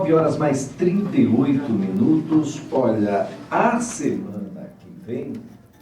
9 horas mais 38 minutos. Olha, a semana que vem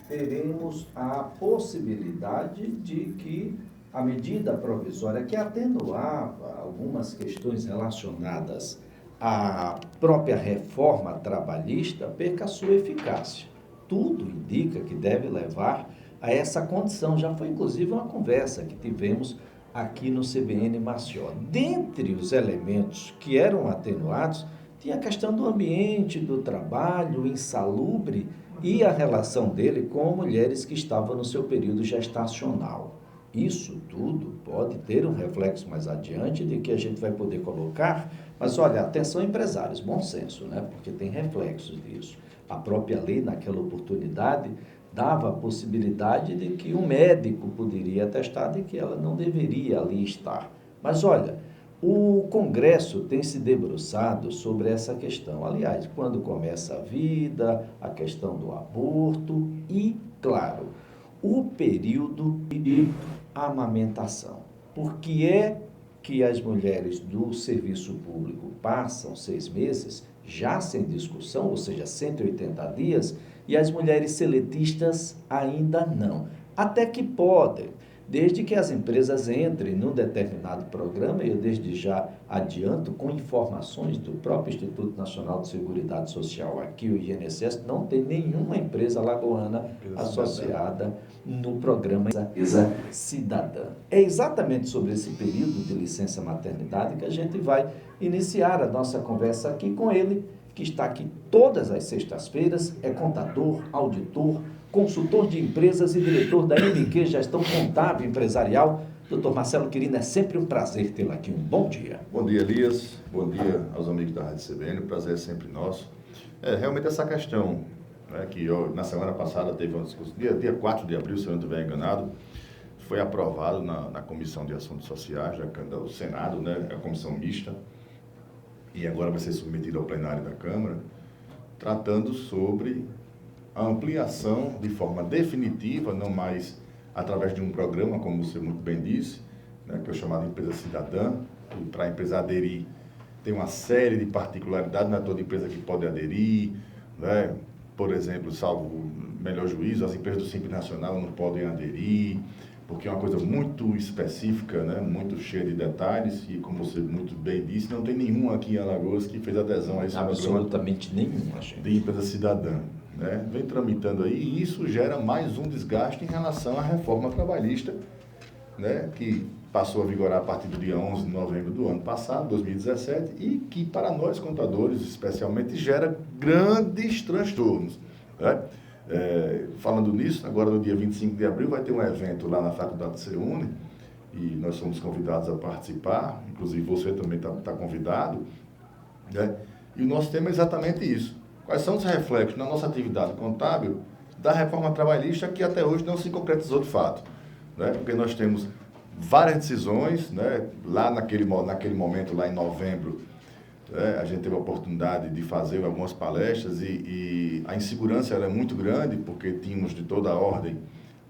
teremos a possibilidade de que a medida provisória que atenuava algumas questões relacionadas à própria reforma trabalhista perca sua eficácia. Tudo indica que deve levar a essa condição. Já foi inclusive uma conversa que tivemos aqui no CBN Maceió. Dentre os elementos que eram atenuados, tinha a questão do ambiente do trabalho insalubre e a relação dele com mulheres que estavam no seu período gestacional. Isso tudo pode ter um reflexo mais adiante de que a gente vai poder colocar, mas olha, atenção empresários, bom senso, né? Porque tem reflexos disso. A própria lei, naquela oportunidade, dava a possibilidade de que um médico poderia atestar de que ela não deveria ali estar. Mas olha, o Congresso tem se debruçado sobre essa questão. Aliás, quando começa a vida, a questão do aborto e, claro, o período de amamentação. Por que é que as mulheres do serviço público passam 6 meses, já sem discussão, ou seja, 180 dias, e as mulheres seletistas ainda não? Até que podem, desde que as empresas entrem num determinado programa, e eu desde já adianto, com informações do próprio Instituto Nacional de Seguridade Social, aqui o INSS, não tem nenhuma empresa alagoana associada no programa Empresa Cidadã. É exatamente sobre esse período de licença maternidade que a gente vai iniciar a nossa conversa aqui com ele, que está aqui todas as sextas-feiras, é contador, auditor, consultor de empresas e diretor da MQ Gestão Contábil Empresarial. Doutor Marcelo Quirino, é sempre um prazer tê-lo aqui. Um bom dia. Bom dia, Elias. Bom dia aos amigos da Rádio CBN. O prazer é sempre nosso. Realmente essa questão, né, que na semana passada teve uma discussão, dia 4 de abril, se eu não estiver enganado, foi aprovado na Comissão de Assuntos Sociais, do Senado, né, a comissão mista, e agora vai ser submetido ao plenário da Câmara, tratando sobre a ampliação de forma definitiva, não mais através de um programa, como você muito bem disse, né, que é o chamado Empresa Cidadã, e para a empresa aderir tem uma série de particularidades, não é toda empresa que pode aderir, né? Por exemplo, salvo melhor juízo, as empresas do Simples Nacional não podem aderir, porque é uma coisa muito específica, né? Muito cheia de detalhes, e como você muito bem disse, não tem nenhum aqui em Alagoas que fez adesão a esse absolutamente nenhuma, gente. De empresa cidadã, né? Vem tramitando aí, e isso gera mais um desgaste em relação à reforma trabalhista, né? Que passou a vigorar a partir do dia 11 de novembro do ano passado, 2017, e que para nós contadores, especialmente, gera grandes transtornos, né? Falando nisso, agora no dia 25 de abril vai ter um evento lá na Faculdade CEUNE, e nós somos convidados a participar, inclusive você também está convidado, né? E o nosso tema é exatamente isso. Quais são os reflexos na nossa atividade contábil da reforma trabalhista que até hoje não se concretizou de fato, né? Porque nós temos várias decisões, né? Lá naquele momento, lá em novembro, a gente teve a oportunidade de fazer algumas palestras e a insegurança era muito grande, porque tínhamos de toda a ordem,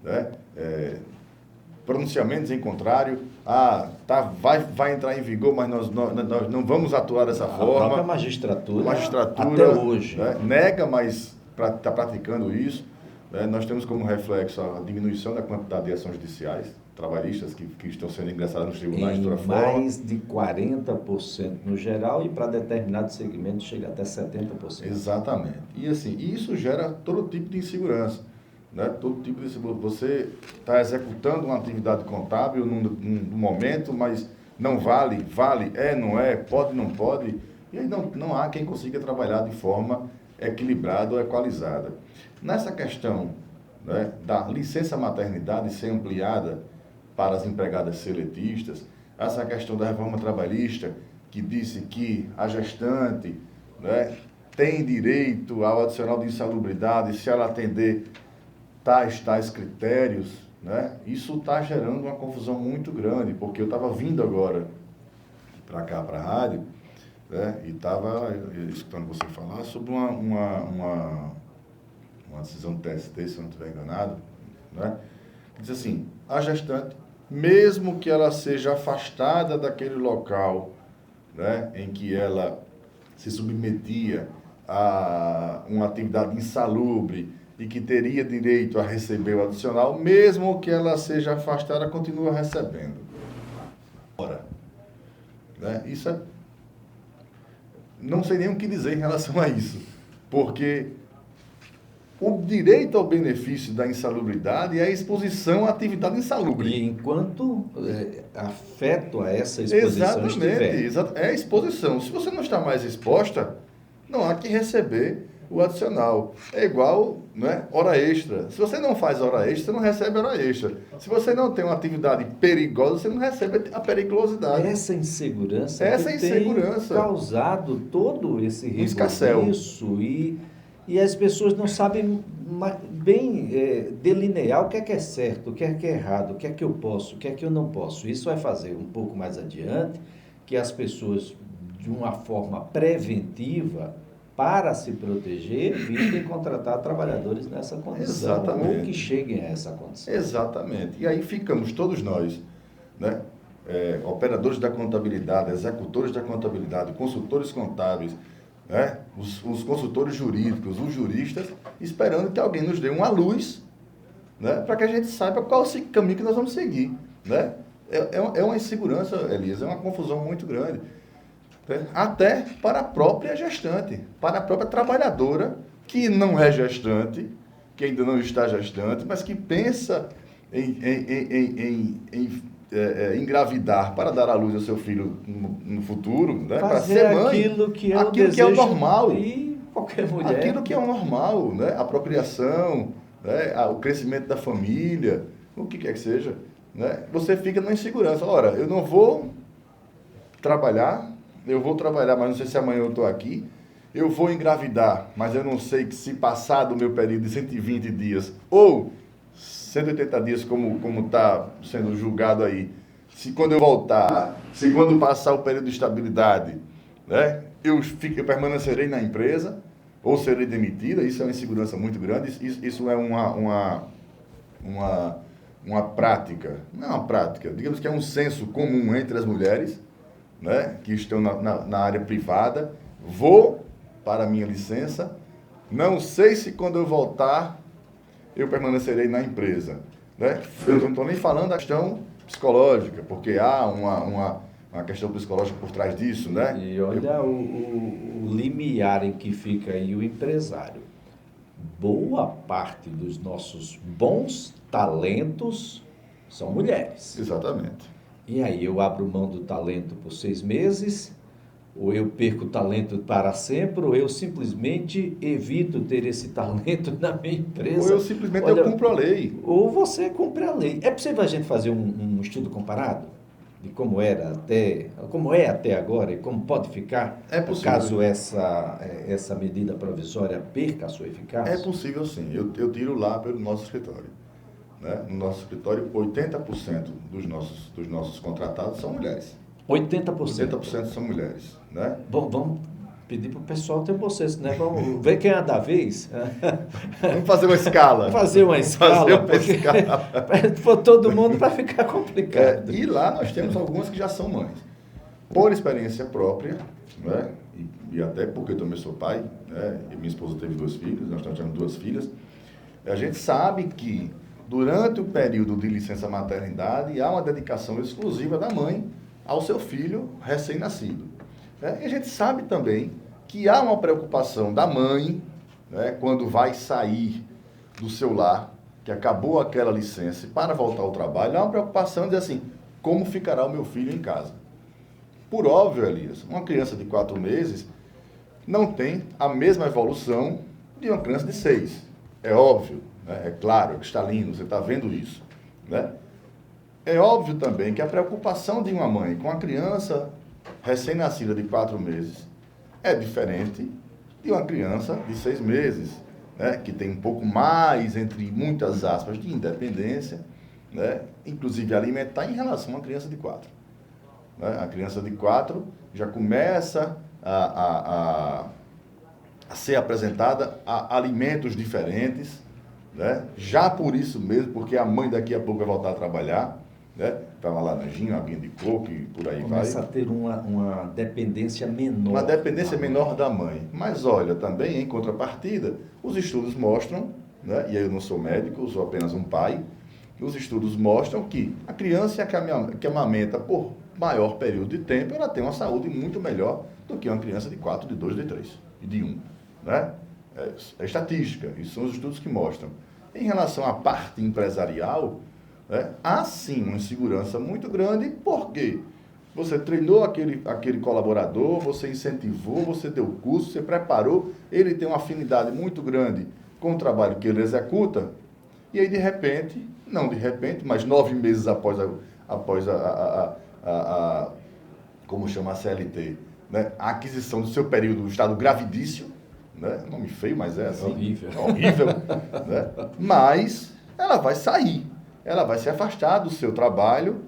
né? Pronunciamentos em contrário, vai entrar em vigor, mas nós não vamos atuar dessa forma. A própria magistratura até hoje, né, nega, mas está praticando isso, né? Nós temos como reflexo a diminuição da quantidade de ações judiciais trabalhistas que estão sendo ingressadas nos tribunais de toda forma. Mais de 40% no geral, e para determinados segmentos chega até 70%. Exatamente. E assim, isso gera todo tipo de insegurança, né? Todo tipo de insegurança. Você está executando uma atividade contábil num momento, mas não vale, não é, pode, não pode, e aí não há quem consiga trabalhar de forma equilibrada ou equalizada. Nessa questão, né, da licença maternidade ser ampliada para as empregadas seletistas, essa questão da reforma trabalhista, que disse que a gestante, né, tem direito ao adicional de insalubridade se ela atender tais critérios, né? Isso está gerando uma confusão muito grande, porque eu estava vindo agora para cá, para a rádio, né, e estava escutando você falar sobre uma decisão do TST, se eu não estiver enganado, né, que diz assim: a gestante, mesmo que ela seja afastada daquele local, né, em que ela se submetia a uma atividade insalubre e que teria direito a receber o adicional, mesmo que ela seja afastada, continua recebendo. Ora, né? Isso é... Não sei nem o que dizer em relação a isso, porque o direito ao benefício da insalubridade é a exposição à atividade insalubre. E enquanto afeto a essa exposição estiver. É a exposição. Se você não está mais exposta, não há que receber o adicional. É igual, né, hora extra. Se você não faz hora extra, você não recebe hora extra. Se você não tem uma atividade perigosa, você não recebe a periculosidade. Essa insegurança tem causado todo esse escassel. E as pessoas não sabem bem delinear o que é certo, o que é errado, o que é que eu posso, o que é que eu não posso. Isso vai fazer um pouco mais adiante que as pessoas, de uma forma preventiva, para se proteger, evitem contratar trabalhadores nessa condição. Exatamente. Ou que cheguem a essa condição. Exatamente. E aí ficamos todos nós, né? Operadores da contabilidade, executores da contabilidade, consultores contábeis, né? Os consultores jurídicos, os juristas, esperando que alguém nos dê uma luz, né? Para que a gente saiba qual é o caminho que nós vamos seguir, né? É uma insegurança, Elisa, é uma confusão muito grande. Até para a própria gestante, para a própria trabalhadora, que não é gestante, que ainda não está gestante, mas que pensa em engravidar para dar à luz ao seu filho no futuro, né? Para ser mãe, aquilo que é o normal, e qualquer mulher. aquilo que é o normal, né? A procriação, né? O crescimento da família, o que quer que seja, né? Você fica na insegurança. Ora, eu não vou trabalhar, mas não sei se amanhã eu estou aqui. Eu vou engravidar, mas eu não sei que se passar do meu período de 120 dias ou 180 dias, como está sendo julgado aí, se quando eu voltar, se quando passar o período de estabilidade, né, eu permanecerei na empresa ou serei demitida. Isso é uma insegurança muito grande. Isso é uma prática, não é uma prática, digamos que é um senso comum entre as mulheres, né, que estão na área privada. Vou para a minha licença, não sei se quando eu voltar eu permanecerei na empresa, né? Eu não estou nem falando da questão psicológica, porque há uma questão psicológica por trás disso, né? E olha o limiar em que fica aí o empresário. Boa parte dos nossos bons talentos são mulheres. Exatamente. E aí eu abro mão do talento por 6 meses, ou eu perco o talento para sempre, ou eu simplesmente evito ter esse talento na minha empresa. Ou eu simplesmente eu cumpro a lei. Ou você cumpre a lei. É possível a gente fazer um estudo comparado de como é até agora e como pode ficar, caso essa medida provisória perca a sua eficácia? É possível, sim. Eu tiro lá pelo nosso escritório. Né? No nosso escritório, 80% dos nossos contratados são mulheres. 80%? 80% são mulheres. Né? Bom, vamos pedir para o pessoal ter vocês, né? Vamos ver quem é da vez. Vamos fazer uma escala. Fazer uma escala. Para todo mundo vai ficar complicado. E lá nós temos algumas que já são mães. Por experiência própria, né? E até porque eu também sou pai, né? E minha esposa teve 2 filhos, nós tivemos 2 filhas. A gente sabe que durante o período de licença maternidade há uma dedicação exclusiva da mãe ao seu filho recém-nascido. Né? E a gente sabe também que há uma preocupação da mãe, né, quando vai sair do seu lar, que acabou aquela licença, para voltar ao trabalho, há uma preocupação de assim, como ficará o meu filho em casa? Por óbvio, Elias, uma criança de 4 meses não tem a mesma evolução de uma criança de 6. É óbvio, né? É claro, é cristalino, você está vendo isso, né? É óbvio também que a preocupação de uma mãe com a criança recém-nascida de 4 meses é diferente de uma criança de 6 meses, né? Que tem um pouco mais, entre muitas aspas, de independência, né? Inclusive alimentar em relação a uma criança de 4. Né? A criança de 4 já começa a ser apresentada a alimentos diferentes, né? Já por isso mesmo, porque a mãe daqui a pouco vai voltar a trabalhar, né? Para uma laranjinha, aguinha de coco e por aí Começa vai. a ter uma dependência menor. Uma dependência da mãe. menor da mãe. Mas olha, também em contrapartida, os estudos mostram, né? E aí eu não sou médico, eu sou apenas um pai, os estudos mostram que a criança que amamenta por maior período de tempo, ela tem uma saúde muito melhor do que uma criança de 4, de 2, de 3 e de 1. Né? É estatística, isso são os estudos que mostram. Em relação à parte empresarial, né, há sim uma insegurança muito grande, porque você treinou aquele colaborador, você incentivou, você deu curso, você preparou, ele tem uma afinidade muito grande com o trabalho que ele executa, e aí de repente, não de repente, mas 9 meses após como chama a CLT, né, a aquisição do seu período, do estado gravidício, né, nome feio, mas é assim. Horrível. Horrível, né, mas ela vai sair, ela vai se afastar do seu trabalho,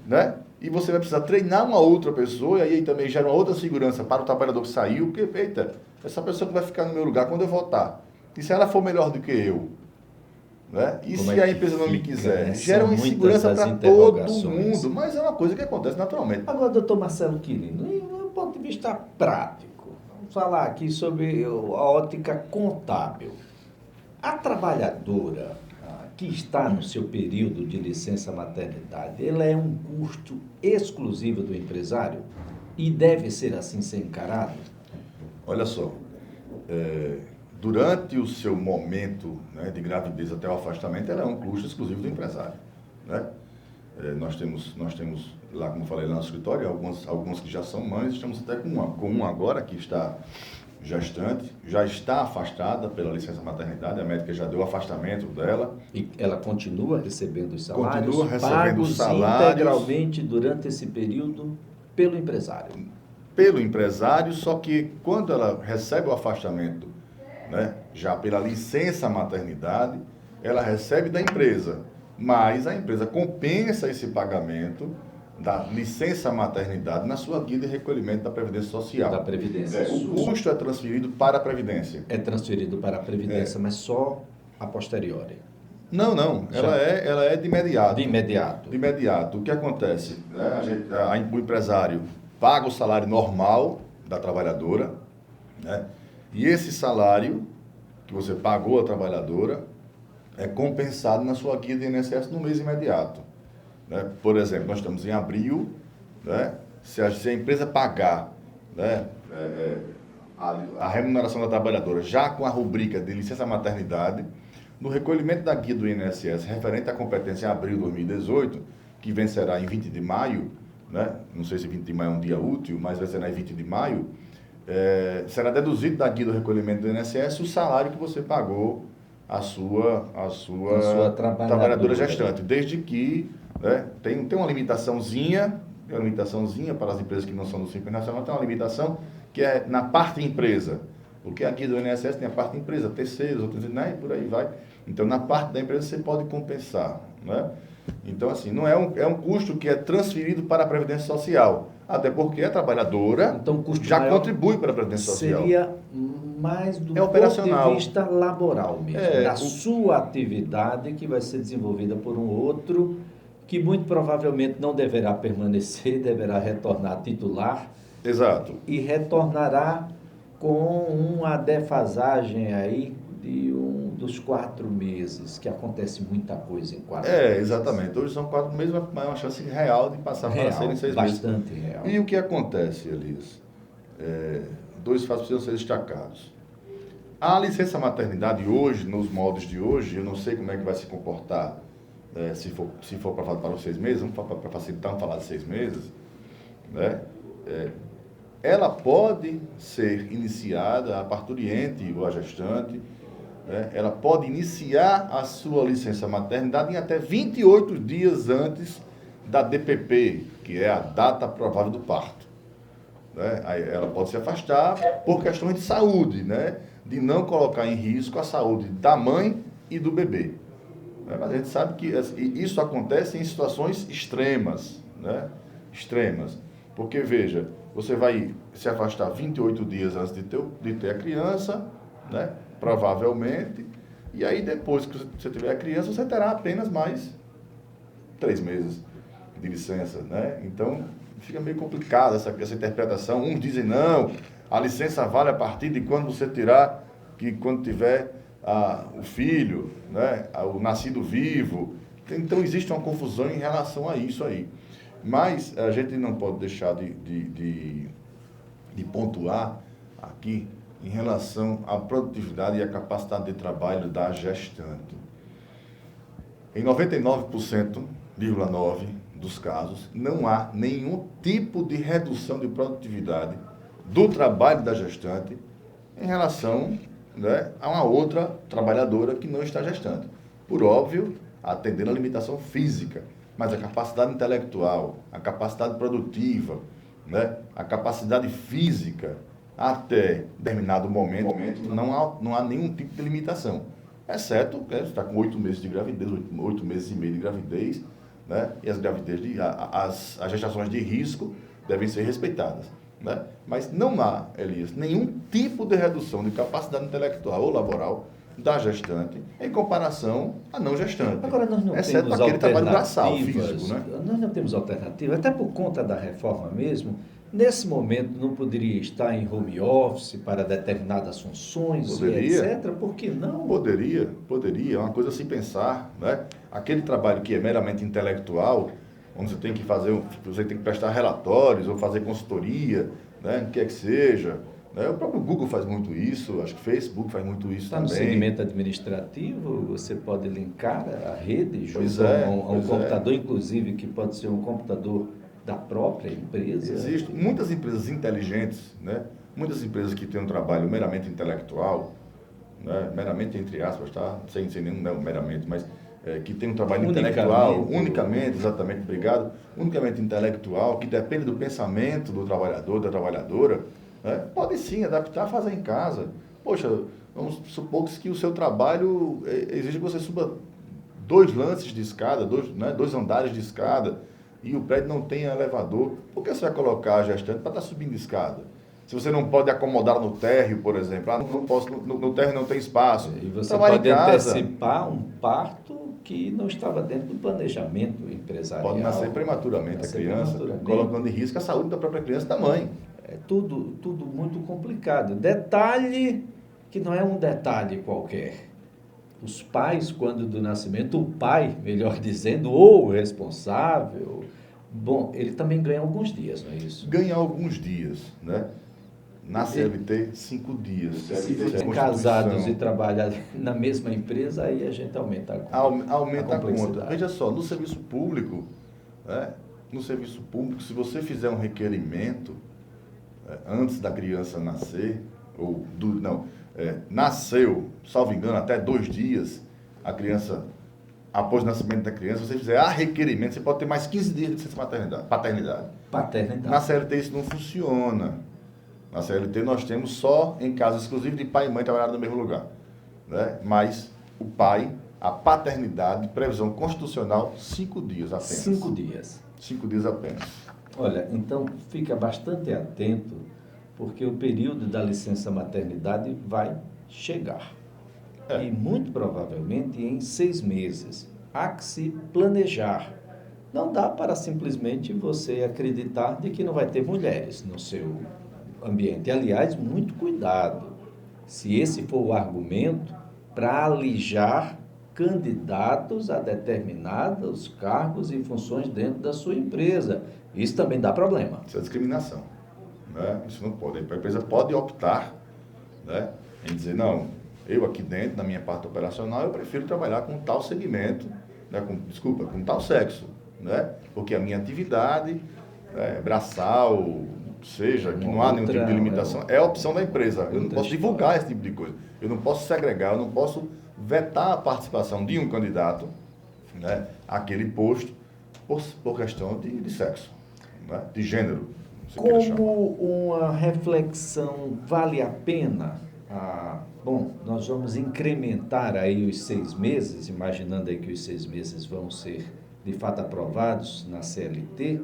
né, e você vai precisar treinar uma outra pessoa, e aí também gera uma outra segurança para o trabalhador que saiu, porque, eita, essa pessoa que vai ficar no meu lugar quando eu voltar, e se ela for melhor do que eu? Né? E Como se é a que empresa não me fica, quiser? né? Gera uma São insegurança muitas as para todo interrogações. mundo, mas é uma coisa que acontece naturalmente. Agora, doutor Marcelo Quirino, do ponto de vista prático, vamos falar aqui sobre a ótica contábil. A trabalhadora que está no seu período de licença maternidade, ela é um custo exclusivo do empresário e deve ser assim ser encarado? Olha só, durante o seu momento, né, de gravidez até o afastamento, ela é um custo exclusivo do empresário. Né? Nós temos lá, como falei, lá no escritório, algumas que já são mães, estamos até com uma agora que está gestante, já está afastada pela licença maternidade, a médica já deu o afastamento dela. E ela continua recebendo os salários? Continua recebendo pagos os salários integralmente durante esse período pelo empresário? Pelo empresário, só que quando ela recebe o afastamento, né, já pela licença maternidade, ela recebe da empresa, mas a empresa compensa esse pagamento da licença maternidade na sua guia de recolhimento da Previdência Social. Da Previdência. O custo é transferido para a Previdência. É transferido para a Previdência, mas só a posteriori. Não. Ela é de imediato. De imediato. De imediato. O que acontece? O empresário paga o salário normal da trabalhadora, né? E esse salário que você pagou à trabalhadora é compensado na sua guia de INSS no mês imediato. Né? Por exemplo, nós estamos em abril, né? Se a empresa pagar, né, a remuneração da trabalhadora já com a rubrica de licença maternidade, no recolhimento da guia do INSS referente à competência em abril de 2018, que vencerá em 20 de maio, né? Não sei se 20 de maio é um dia útil, mas vencerá em 20 de maio, será deduzido da guia do recolhimento do INSS o salário que você pagou à sua trabalhadora gestante, desde que, né, tem uma limitaçãozinha para as empresas que não são do Simples Nacional, tem uma limitação que é na parte empresa, porque aqui do INSS tem a parte empresa, terceiros, outros, né, e por aí vai. Então, na parte da empresa você pode compensar, né? Então, assim, não é um custo que é transferido para a Previdência Social, até porque a trabalhadora então, o custo já maior contribui para a Previdência Social. Seria mais do ponto operacional. de vista laboral mesmo, da o sua atividade que vai ser desenvolvida por um outro que muito provavelmente não deverá permanecer, deverá retornar titular. Exato. E retornará com uma defasagem aí dos 4 meses, que acontece muita coisa em 4 meses. Exatamente. Hoje são 4 meses, mas é uma chance real de passar para serem 6 meses. Bastante real. E o que acontece, Elias? 2 fatos precisam ser destacados. A licença maternidade hoje, nos moldes de hoje, eu não sei como é que vai se comportar, se for para os 6 meses, para facilitar, vamos falar de 6 meses, né? Ela pode ser iniciada, a parturiente ou a gestante, né? Ela pode iniciar a sua licença maternidade em até 28 dias antes da DPP, que é a data provável do parto. Né? Aí ela pode se afastar por questões de saúde, né? De não colocar em risco a saúde da mãe e do bebê. Mas a gente sabe que isso acontece em situações extremas, né? Extremas. Porque, veja, você vai se afastar 28 dias antes de ter a criança, né? Provavelmente, e aí depois que você tiver a criança, você terá apenas mais 3 meses. de licença, né? Então, fica meio complicado essa interpretação. Uns dizem, não, a licença vale a partir de quando você tirar, que quando tiver o filho, né? O nascido vivo. Então, existe uma confusão em relação a isso aí. Mas a gente não pode deixar de pontuar aqui em relação à produtividade e à capacidade de trabalho da gestante. Em 99,9% dos casos, não há nenhum tipo de redução de produtividade do trabalho da gestante em relação, né, a uma outra trabalhadora que não está gestante. Por óbvio, atendendo a limitação física, mas a capacidade intelectual, a capacidade produtiva, né, a capacidade física, até determinado momento não há nenhum tipo de limitação. Exceto, você está com 8 meses de gravidez, 8 meses e meio de gravidez, né, e as gestações de risco devem ser respeitadas. Né? Mas não há, Elias, nenhum tipo de redução de capacidade intelectual ou laboral da gestante em comparação à não gestante. Agora, nós não exceto temos aquele trabalho braçal, alternativas, físico, né? Nós não temos alternativa, até por conta da reforma mesmo. Nesse momento, não poderia estar em home office para determinadas funções, Poderia. etc. Por que não? Poderia. É uma coisa a se pensar, né? Aquele trabalho que é meramente intelectual, onde você tem que prestar relatórios ou fazer consultoria, né? O que é que seja. Né? O próprio Google faz muito isso, acho que o Facebook faz muito isso também. Está no segmento administrativo, você pode linkar a rede junto a um computador, inclusive, que pode ser um computador da própria empresa. Existem muitas empresas inteligentes, né? Muitas empresas que têm um trabalho meramente intelectual, né? Meramente entre aspas, tá? Sem nenhum não, meramente, mas que tem um trabalho intelectual, exatamente, obrigado, unicamente intelectual, que depende do pensamento do trabalhador, da trabalhadora, né? Pode sim adaptar, fazer em casa. Poxa, vamos supor que o seu trabalho exige que você suba 2 lances de escada, 2 andares de escada, e o prédio não tem elevador. Por que você vai colocar a gestante para estar subindo escada? Se você não pode acomodar no térreo, por exemplo, não posso, no térreo não tem espaço. E você pode antecipar um parto que não estava dentro do planejamento empresarial. Pode nascer prematuramente a criança, colocando em risco a saúde da própria criança e da mãe. É tudo muito complicado. Detalhe que não é um detalhe qualquer. Os pais, quando do nascimento, o pai, melhor dizendo, ou o responsável, bom, ele também ganha alguns dias, não é isso? Ganha alguns dias, né? Na CLT, 5 dias. Se forem casados e trabalhar na mesma empresa, aí a gente aumenta a conta. Aumenta a conta. Veja só, no serviço público, né? No serviço público, se você fizer um requerimento antes da criança nascer, nasceu, salvo engano, até 2 dias, a criança, após o nascimento da criança, se você fizer requerimento, você pode ter mais 15 dias de licença paternidade. Na CLT isso não funciona. Na CLT nós temos só em casos exclusivos de pai e mãe trabalhando no mesmo lugar. Né? Mas o pai, a paternidade, previsão constitucional, 5 dias apenas. 5 dias. 5 dias apenas. Olha, então fica bastante atento, porque o período da licença maternidade vai chegar. E muito provavelmente em 6 meses. Há que se planejar. Não dá para simplesmente você acreditar de que não vai ter mulheres no seu ambiente. Aliás, muito cuidado. Se esse for o argumento para alijar candidatos a determinados cargos e funções dentro da sua empresa. Isso também dá problema. Isso é discriminação. Né? Isso não pode. A empresa pode optar, né, em dizer, não, eu aqui dentro, na minha parte operacional, eu prefiro trabalhar com tal segmento, né, com tal sexo, né? Porque a minha atividade braçal, seja, que não há nenhum tipo de limitação, é a opção da empresa. Eu não posso divulgar esse tipo de coisa. Eu não posso segregar, eu não posso vetar a participação de um candidato, né, àquele posto por questão de sexo, né, de gênero. Como uma reflexão vale a pena? Bom, nós vamos incrementar aí os 6 meses, imaginando aí que os 6 meses vão ser de fato aprovados na CLT,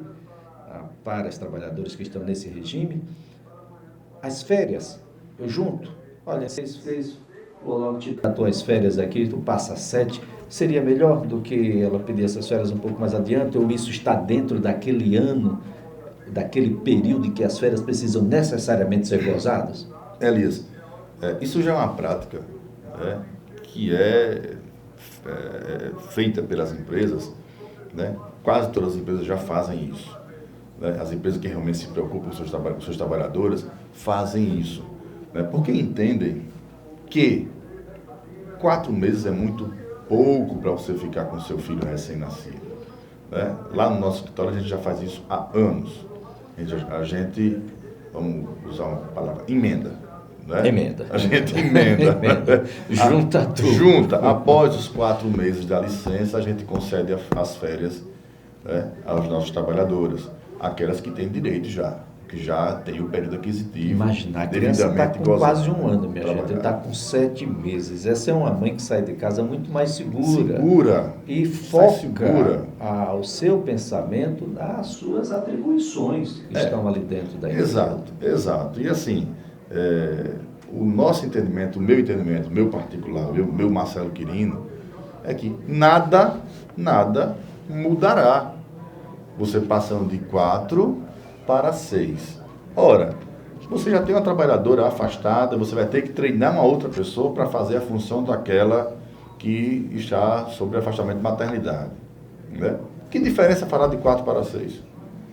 para os trabalhadores que estão nesse regime. As férias, eu junto. Olha, 6 vou logo te dar tuas férias aqui, tu passa 7. seria melhor do que ela pedir essas férias um pouco mais adiante, ou isso está dentro daquele ano, daquele período em que as férias precisam necessariamente ser gozadas? Elias, isso já é uma prática, né, que é feita pelas empresas, né? Quase todas as empresas já fazem isso. Né? As empresas que realmente se preocupam com seus trabalhadores fazem isso, né? Porque entendem que 4 meses é muito pouco para você ficar com seu filho recém-nascido. Né? Lá no nosso escritório a gente já faz isso há anos. A gente vamos usar uma palavra, emenda. Né? Emenda. A gente emenda. Junta tudo. Junta. Após os 4 meses da licença, a gente concede as férias, né, aos nossos trabalhadores. Aquelas que têm direito já, que já tem o período aquisitivo. Imagina, a criança está com gozado, quase 1 ano, minha gente. Ele está com 7 meses. Essa é uma mãe que sai de casa muito mais segura. Segura. E foca segura. o seu pensamento nas suas atribuições que estão ali dentro da empresa. Exato, exato. E assim, o nosso entendimento, o meu particular, meu Marcelo Quirino, é que nada mudará. Você passando de 4 para 6. Ora, se você já tem uma trabalhadora afastada, você vai ter que treinar uma outra pessoa para fazer a função daquela que está sob afastamento de maternidade. Né? Que diferença fará de 4 para 6?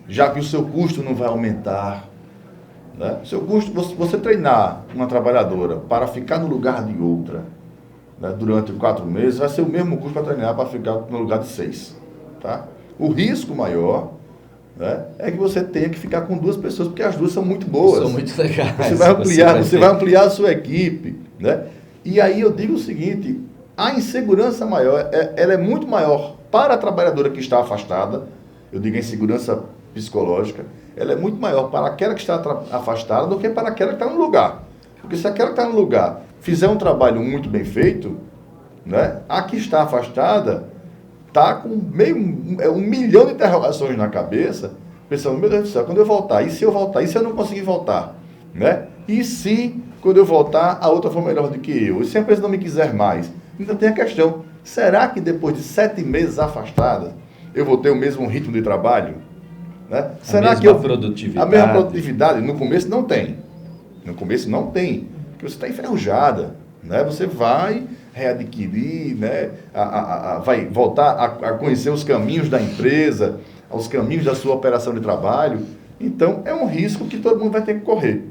Já que o seu custo não vai aumentar. Né? Seu custo, você treinar uma trabalhadora para ficar no lugar de outra, né, durante 4 meses, vai ser o mesmo custo para treinar para ficar no lugar de 6. Tá? O risco maior, né, é que você tenha que ficar com 2 pessoas, porque as 2 são muito boas. São muito legais. Você vai ampliar a sua equipe. Né? E aí eu digo o seguinte, a insegurança maior, ela é muito maior para a trabalhadora que está afastada, eu digo a insegurança psicológica, ela é muito maior para aquela que está afastada do que para aquela que está no lugar. Porque se aquela que está no lugar fizer um trabalho muito bem feito, né, a que está afastada está com 1 milhão de interrogações na cabeça, pensando, meu Deus do céu, quando eu voltar? E se eu voltar? E se eu não conseguir voltar? Né? E se, quando eu voltar, a outra for melhor do que eu? E se a empresa não me quiser mais? Então tem a questão, será que depois de 7 meses afastada, eu vou ter o mesmo ritmo de trabalho? Né? Será que produtividade. A mesma produtividade? No começo não tem. No começo não tem. Porque você está enferrujada. Né? Você vai readquirir, né? Vai voltar a conhecer os caminhos da empresa, os caminhos da sua operação de trabalho. Então, é um risco que todo mundo vai ter que correr.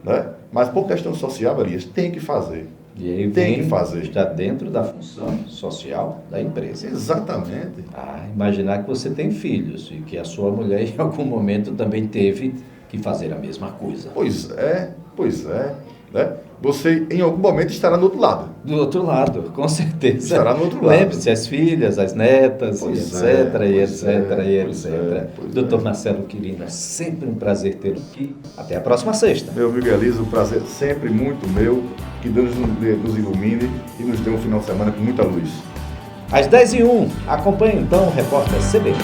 Né? Mas, por questão social, Elias, tem que fazer. E aí tem que fazer. Está dentro da função social da empresa. Exatamente. Imaginar que você tem filhos e que a sua mulher em algum momento também teve que fazer a mesma coisa. Pois é. Né? Você em algum momento estará do outro lado. Do outro lado, com certeza. Estará no outro lado. Lembre-se, as filhas, as netas, etc. Doutor Marcelo Quirino, é sempre um prazer tê-lo aqui. Até a próxima sexta. Meu amigo Elisa, o prazer sempre muito meu. Que Deus nos ilumine e nos dê um final de semana com muita luz. Às 10h01, acompanhe então o repórter CBN.